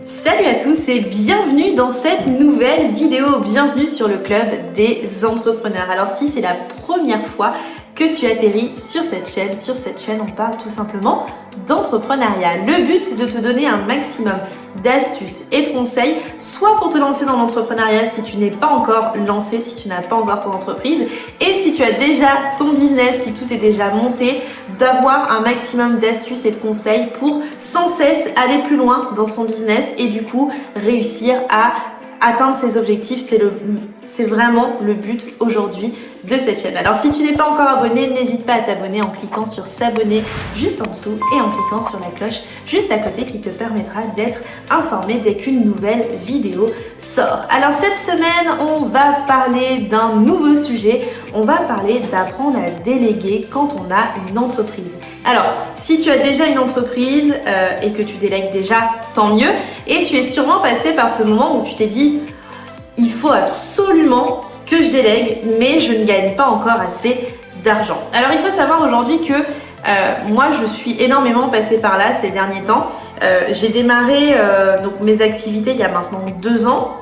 Salut à tous et bienvenue dans cette nouvelle vidéo, bienvenue sur le club des entrepreneurs. Alors si c'est la première fois que tu atterris sur cette chaîne on parle tout simplement d'entrepreneuriat. Le but c'est de te donner un maximum d'astuces et de conseils, soit pour te lancer dans l'entrepreneuriat si tu n'es pas encore lancé, si tu n'as pas encore ton entreprise, et si tu as déjà ton business, si tout est déjà monté, d'avoir un maximum d'astuces et de conseils pour sans cesse aller plus loin dans son business et du coup réussir à atteindre ses objectifs. C'est vraiment le but aujourd'hui de cette chaîne. Alors si tu n'es pas encore abonné, n'hésite pas à t'abonner en cliquant sur s'abonner juste en dessous et en cliquant sur la cloche juste à côté qui te permettra d'être informé dès qu'une nouvelle vidéo sort. Alors cette semaine, on va parler d'un nouveau sujet. On va parler d'apprendre à déléguer quand on a une entreprise. Alors, si tu as déjà une entreprise et que tu délègues déjà, tant mieux. Et tu es sûrement passé par ce moment où tu t'es dit « Il faut absolument que je délègue, mais je ne gagne pas encore assez d'argent. » Alors, il faut savoir aujourd'hui que moi, je suis énormément passée par là ces derniers temps. J'ai démarré donc mes activités il y a maintenant 2 ans.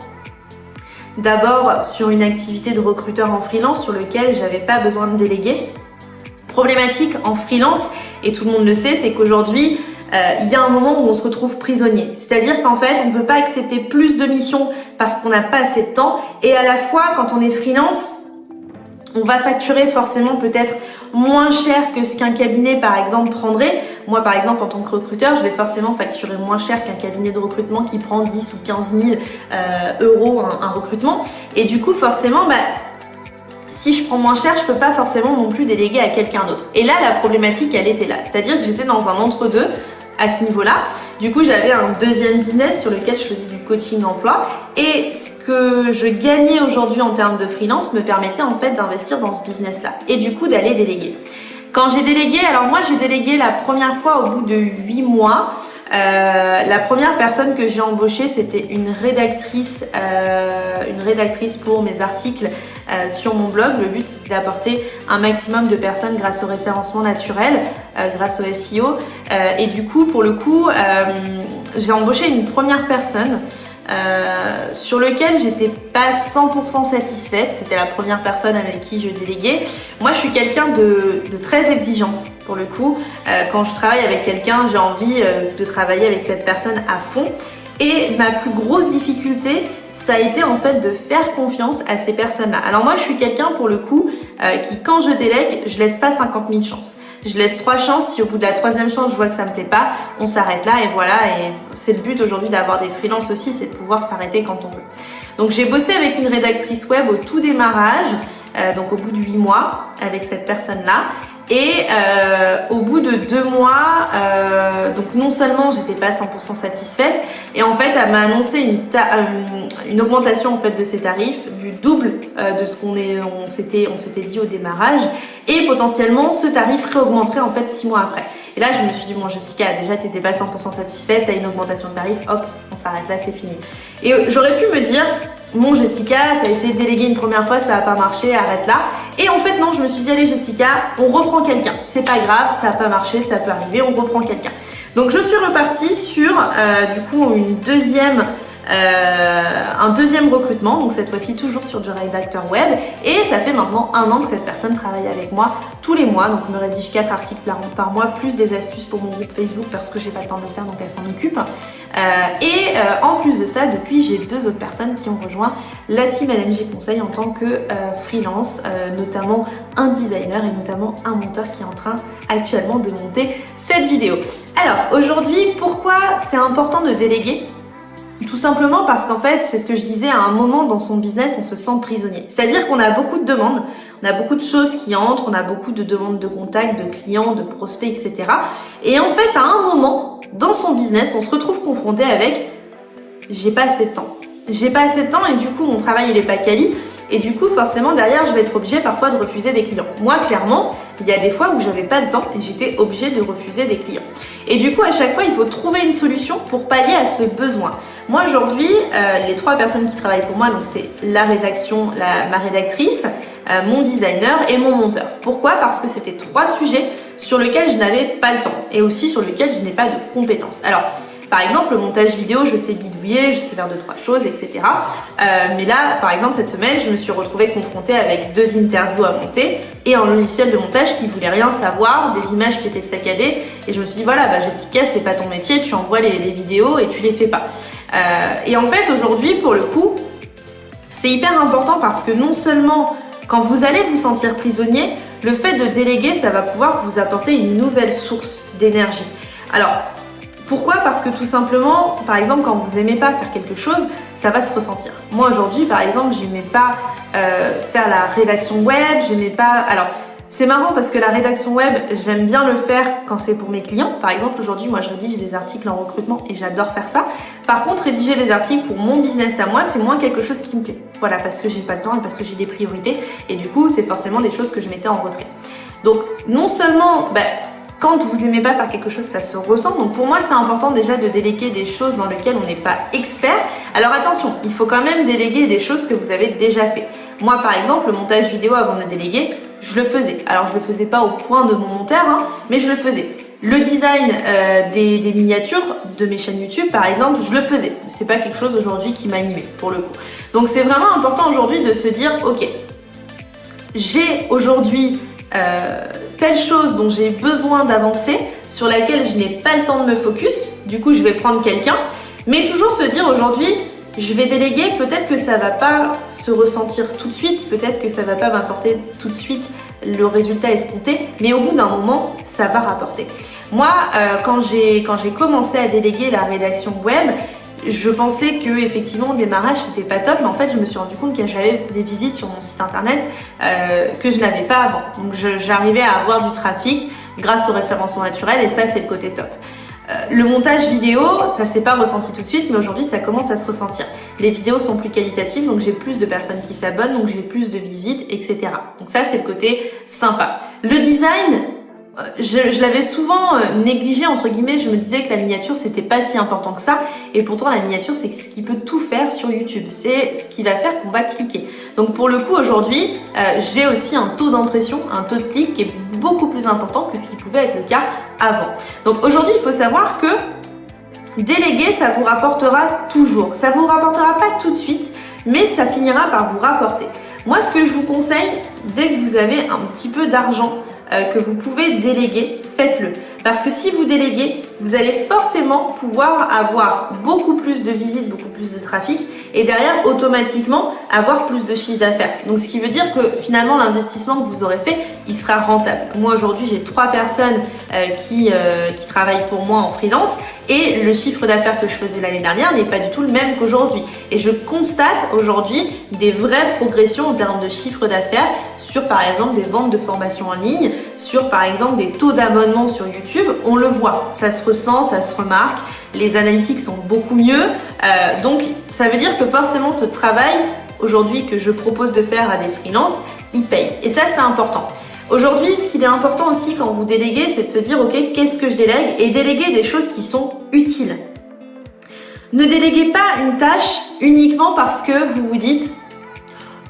D'abord sur une activité de recruteur en freelance sur lequel j'avais pas besoin de déléguer. Problématique en freelance, et tout le monde le sait, c'est qu'aujourd'hui, il y a un moment où on se retrouve prisonnier. C'est-à-dire qu'en fait, on ne peut pas accepter plus de missions parce qu'on n'a pas assez de temps. Et à la fois, quand on est freelance, on va facturer forcément peut-être moins cher que ce qu'un cabinet, par exemple, prendrait. Moi, par exemple, en tant que recruteur, je vais forcément facturer moins cher qu'un cabinet de recrutement qui prend 10 ou 15 000 euros un recrutement. Et du coup, forcément, si je prends moins cher, je peux pas forcément non plus déléguer à quelqu'un d'autre. Et là, la problématique, elle était là. C'est-à-dire que j'étais dans un entre-deux à ce niveau-là. Du coup, j'avais un deuxième business sur lequel je faisais du coaching emploi. Et ce que je gagnais aujourd'hui en termes de freelance me permettait en fait d'investir dans ce business-là. Et du coup, d'aller déléguer. Quand j'ai délégué, alors moi, j'ai délégué la première fois au bout de 8 mois. La première personne que j'ai embauchée, c'était une rédactrice pour mes articles sur mon blog. Le but, c'était d'apporter un maximum de personnes grâce au référencement naturel, grâce au SEO. Et du coup, pour le coup, j'ai embauché une première personne sur lequel j'étais pas 100% satisfaite. C'était la première personne avec qui je déléguais. Moi, je suis quelqu'un de très exigeante. Pour le coup, quand je travaille avec quelqu'un, j'ai envie de travailler avec cette personne à fond. Et ma plus grosse difficulté, ça a été en fait de faire confiance à ces personnes-là. Alors moi, je suis quelqu'un pour le coup qui, quand je délègue, je laisse pas 50 000 chances. Je laisse 3 chances. Si au bout de la 3e chance, je vois que ça me plaît pas, on s'arrête là et voilà. Et c'est le but aujourd'hui d'avoir des freelances aussi, c'est de pouvoir s'arrêter quand on veut. Donc j'ai bossé avec une rédactrice web au tout démarrage, donc au bout de 8 mois avec cette personne-là. Et au bout de 2 mois, donc non seulement j'étais pas 100% satisfaite, et en fait elle m'a annoncé une augmentation en fait de ses tarifs, du double de ce on s'était dit au démarrage, et potentiellement ce tarif réaugmenterait en fait 6 mois après. Et là je me suis dit bon Jessica, déjà t'étais pas 100% satisfaite, t'as une augmentation de tarif, hop, on s'arrête là, c'est fini. Et j'aurais pu me dire bon Jessica, t'as essayé de déléguer une première fois, ça n'a pas marché, arrête là. Et en fait non, je me suis dit allez Jessica, on reprend quelqu'un. C'est pas grave, ça n'a pas marché, ça peut arriver, on reprend quelqu'un. Donc je suis repartie sur du coup un deuxième recrutement, donc cette fois-ci toujours sur du rédacteur web, et ça fait maintenant 1 an que cette personne travaille avec moi tous les mois, donc me rédige 4 articles par mois, plus des astuces pour mon groupe Facebook parce que j'ai pas le temps de le faire, donc elle s'en occupe. En plus de ça, depuis j'ai 2 autres personnes qui ont rejoint la team LMG Conseil en tant que freelance, notamment un designer et notamment un monteur qui est en train actuellement de monter cette vidéo. Alors aujourd'hui, pourquoi c'est important de déléguer ? Tout simplement parce qu'en fait, c'est ce que je disais, à un moment dans son business, on se sent prisonnier. C'est-à-dire qu'on a beaucoup de demandes, on a beaucoup de choses qui entrent, on a beaucoup de demandes de contacts, de clients, de prospects, etc. Et en fait, à un moment, dans son business, on se retrouve confronté avec « j'ai pas assez de temps ». J'ai pas assez de temps et du coup, mon travail, il est pas quali. Et du coup, forcément, derrière, je vais être obligée parfois de refuser des clients. Moi, clairement, il y a des fois où j'avais pas de temps et j'étais obligée de refuser des clients. Et du coup, à chaque fois, il faut trouver une solution pour pallier à ce besoin. Moi, aujourd'hui, les 3 personnes qui travaillent pour moi, donc c'est la rédaction, ma rédactrice, mon designer et mon monteur. Pourquoi ? Parce que c'était 3 sujets sur lesquels je n'avais pas le temps et aussi sur lesquels je n'ai pas de compétences. Alors, Par exemple, le montage vidéo, je sais bidouiller, je sais faire 2-3 choses, etc. Mais là, par exemple, cette semaine, je me suis retrouvée confrontée avec 2 interviews à monter et un logiciel de montage qui voulait rien savoir, des images qui étaient saccadées. Et je me suis dit, voilà, Jessica, c'est pas ton métier, tu envoies les vidéos et tu les fais pas. Et en fait, aujourd'hui, pour le coup, c'est hyper important parce que non seulement quand vous allez vous sentir prisonnier, le fait de déléguer, ça va pouvoir vous apporter une nouvelle source d'énergie. Alors, pourquoi? Parce que tout simplement, par exemple, quand vous aimez pas faire quelque chose, ça va se ressentir. Moi aujourd'hui, par exemple, j'aimais pas faire la rédaction web, j'aimais pas... Alors, c'est marrant parce que la rédaction web, j'aime bien le faire quand c'est pour mes clients. Par exemple, aujourd'hui, moi, je rédige des articles en recrutement et j'adore faire ça. Par contre, rédiger des articles pour mon business à moi, c'est moins quelque chose qui me plaît. Voilà, parce que j'ai pas le temps et parce que j'ai des priorités. Et du coup, c'est forcément des choses que je mettais en retrait. Donc, non seulement... quand vous aimez pas faire quelque chose, ça se ressent. Donc pour moi, c'est important déjà de déléguer des choses dans lesquelles on n'est pas expert. Alors attention, il faut quand même déléguer des choses que vous avez déjà fait. Moi, par exemple, le montage vidéo, avant de le déléguer, je le faisais. Alors je le faisais pas au point de mon monteur, mais je le faisais. Le design des miniatures de mes chaînes YouTube, par exemple, je le faisais. C'est pas quelque chose aujourd'hui qui m'animait, pour le coup. Donc c'est vraiment important aujourd'hui de se dire, ok, j'ai aujourd'hui telle chose dont j'ai besoin d'avancer, sur laquelle je n'ai pas le temps de me focus, du coup je vais prendre quelqu'un, mais toujours se dire aujourd'hui, je vais déléguer, peut-être que ça va pas se ressentir tout de suite, peut-être que ça va pas m'apporter tout de suite le résultat escompté, mais au bout d'un moment, ça va rapporter. Moi, quand j'ai commencé à déléguer la rédaction web, je pensais que effectivement au démarrage c'était pas top, mais en fait je me suis rendu compte que j'avais des visites sur mon site internet que je n'avais pas avant. Donc j'arrivais à avoir du trafic grâce au référencement naturel et ça c'est le côté top. Le montage vidéo, ça s'est pas ressenti tout de suite, mais aujourd'hui ça commence à se ressentir. Les vidéos sont plus qualitatives, donc j'ai plus de personnes qui s'abonnent, donc j'ai plus de visites, etc. Donc ça c'est le côté sympa. Le design, je l'avais souvent négligé entre guillemets, je me disais que la miniature c'était pas si important que ça, et pourtant la miniature c'est ce qui peut tout faire sur YouTube, c'est ce qui va faire qu'on va cliquer. Donc pour le coup aujourd'hui j'ai aussi un taux d'impression, un taux de clic qui est beaucoup plus important que ce qui pouvait être le cas avant. Donc aujourd'hui il faut savoir que déléguer ça vous rapportera toujours, ça vous rapportera pas tout de suite, mais ça finira par vous rapporter. Moi ce que je vous conseille, dès que vous avez un petit peu d'argent que vous pouvez déléguer, faites-le. Parce que si vous déléguez, vous allez forcément pouvoir avoir beaucoup plus de visites, beaucoup plus de trafic et derrière, automatiquement, avoir plus de chiffre d'affaires. Donc, ce qui veut dire que finalement, l'investissement que vous aurez fait, il sera rentable. Moi, aujourd'hui, j'ai 3 personnes qui travaillent pour moi en freelance et le chiffre d'affaires que je faisais l'année dernière n'est pas du tout le même qu'aujourd'hui. Et je constate aujourd'hui des vraies progressions en termes de chiffre d'affaires sur, par exemple, des ventes de formations en ligne, sur, par exemple, des taux d'abonnement sur YouTube. On le voit, ça se ressent, ça se remarque, les analytics sont beaucoup mieux. Donc, ça veut dire que forcément, ce travail, aujourd'hui, que je propose de faire à des freelances, il paye. Et ça, c'est important. Aujourd'hui, ce qu'il est important aussi quand vous déléguez, c'est de se dire, ok, qu'est-ce que je délègue? Et déléguer des choses qui sont utiles. Ne déléguez pas une tâche uniquement parce que vous vous dites,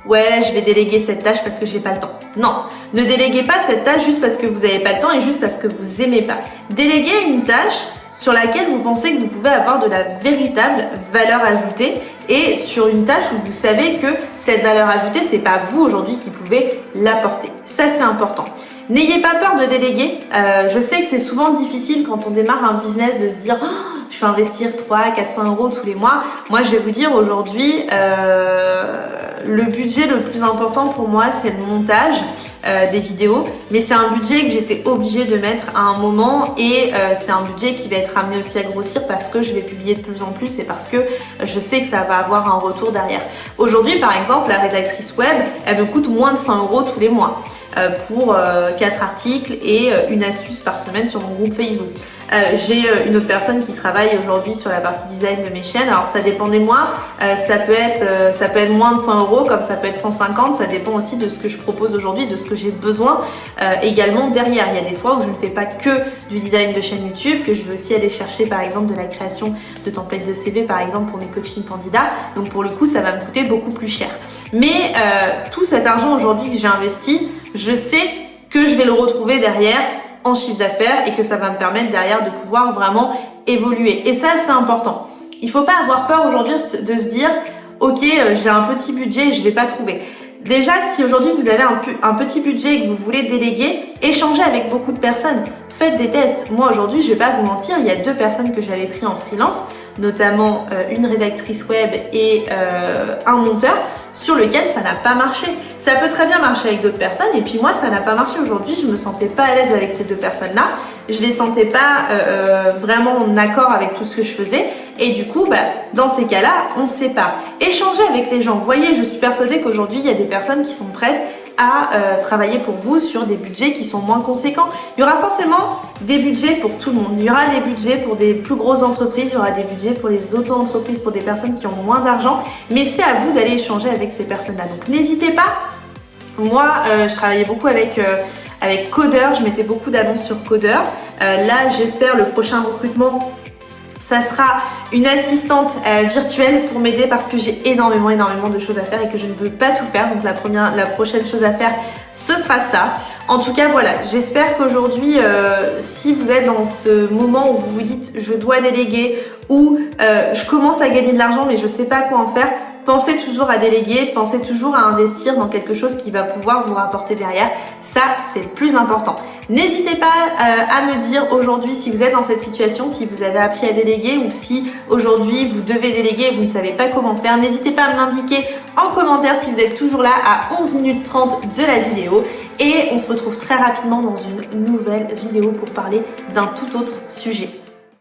ouais, je vais déléguer cette tâche parce que j'ai pas le temps. Non, ne déléguez pas cette tâche juste parce que vous n'avez pas le temps et juste parce que vous aimez pas. Déléguez une tâche sur laquelle vous pensez que vous pouvez avoir de la véritable valeur ajoutée et sur une tâche où vous savez que cette valeur ajoutée, c'est pas vous aujourd'hui qui pouvez l'apporter. Ça, c'est important. N'ayez pas peur de déléguer. Je sais que c'est souvent difficile quand on démarre un business de se dire oh, je vais investir 300-400 euros tous les mois. Moi, je vais vous dire aujourd'hui, le budget le plus important pour moi, c'est le montage des vidéos. Mais c'est un budget que j'étais obligée de mettre à un moment et c'est un budget qui va être amené aussi à grossir parce que je vais publier de plus en plus et parce que je sais que ça va avoir un retour derrière. Aujourd'hui, par exemple, la rédactrice web, elle me coûte moins de 100 euros tous les mois. Pour 4 articles et une astuce par semaine sur mon groupe Facebook. J'ai une autre personne qui travaille aujourd'hui sur la partie design de mes chaînes. Alors ça dépend des mois, ça peut être moins de 100 euros comme ça peut être 150, ça dépend aussi de ce que je propose aujourd'hui, de ce que j'ai besoin également derrière. Il y a des fois où je ne fais pas que du design de chaîne YouTube, que je veux aussi aller chercher par exemple de la création de templates de CV par exemple pour mes coachings candidats. Donc pour le coup ça va me coûter beaucoup plus cher. Mais tout cet argent aujourd'hui que j'ai investi, je sais que je vais le retrouver derrière en chiffre d'affaires et que ça va me permettre derrière de pouvoir vraiment évoluer. Et ça, c'est important. Il faut pas avoir peur aujourd'hui de se dire ok, j'ai un petit budget et je vais pas trouver. Déjà, si aujourd'hui vous avez un petit budget et que vous voulez déléguer, échangez avec beaucoup de personnes. Faites des tests. Moi aujourd'hui, je vais pas vous mentir, il y a 2 personnes que j'avais pris en freelance, notamment une rédactrice web et un monteur, sur lequel ça n'a pas marché. Ça peut très bien marcher avec d'autres personnes et puis moi ça n'a pas marché aujourd'hui, je me sentais pas à l'aise avec ces 2 personnes-là, je les sentais pas vraiment en accord avec tout ce que je faisais et du coup dans ces cas-là on se sépare. Échangez avec les gens, voyez, je suis persuadée qu'aujourd'hui il y a des personnes qui sont prêtes à travailler pour vous sur des budgets qui sont moins conséquents. Il y aura forcément des budgets pour tout le monde. Il y aura des budgets pour des plus grosses entreprises, il y aura des budgets pour les auto-entreprises, pour des personnes qui ont moins d'argent, mais c'est à vous d'aller échanger avec ces personnes-là. Donc n'hésitez pas. Moi, je travaillais beaucoup avec Codeur, je mettais beaucoup d'annonces sur Codeur. Là, j'espère le prochain recrutement, ça sera une assistante virtuelle pour m'aider parce que j'ai énormément de choses à faire et que je ne peux pas tout faire. Donc la prochaine chose à faire, ce sera ça. En tout cas, voilà, j'espère qu'aujourd'hui, si vous êtes dans ce moment où vous vous dites je dois déléguer ou je commence à gagner de l'argent mais je sais pas quoi en faire, pensez toujours à déléguer, pensez toujours à investir dans quelque chose qui va pouvoir vous rapporter derrière. Ça, c'est le plus important. N'hésitez pas à me dire aujourd'hui si vous êtes dans cette situation, si vous avez appris à déléguer ou si aujourd'hui vous devez déléguer et vous ne savez pas comment faire. N'hésitez pas à me l'indiquer en commentaire si vous êtes toujours là à 11 minutes 30 de la vidéo. Et on se retrouve très rapidement dans une nouvelle vidéo pour parler d'un tout autre sujet.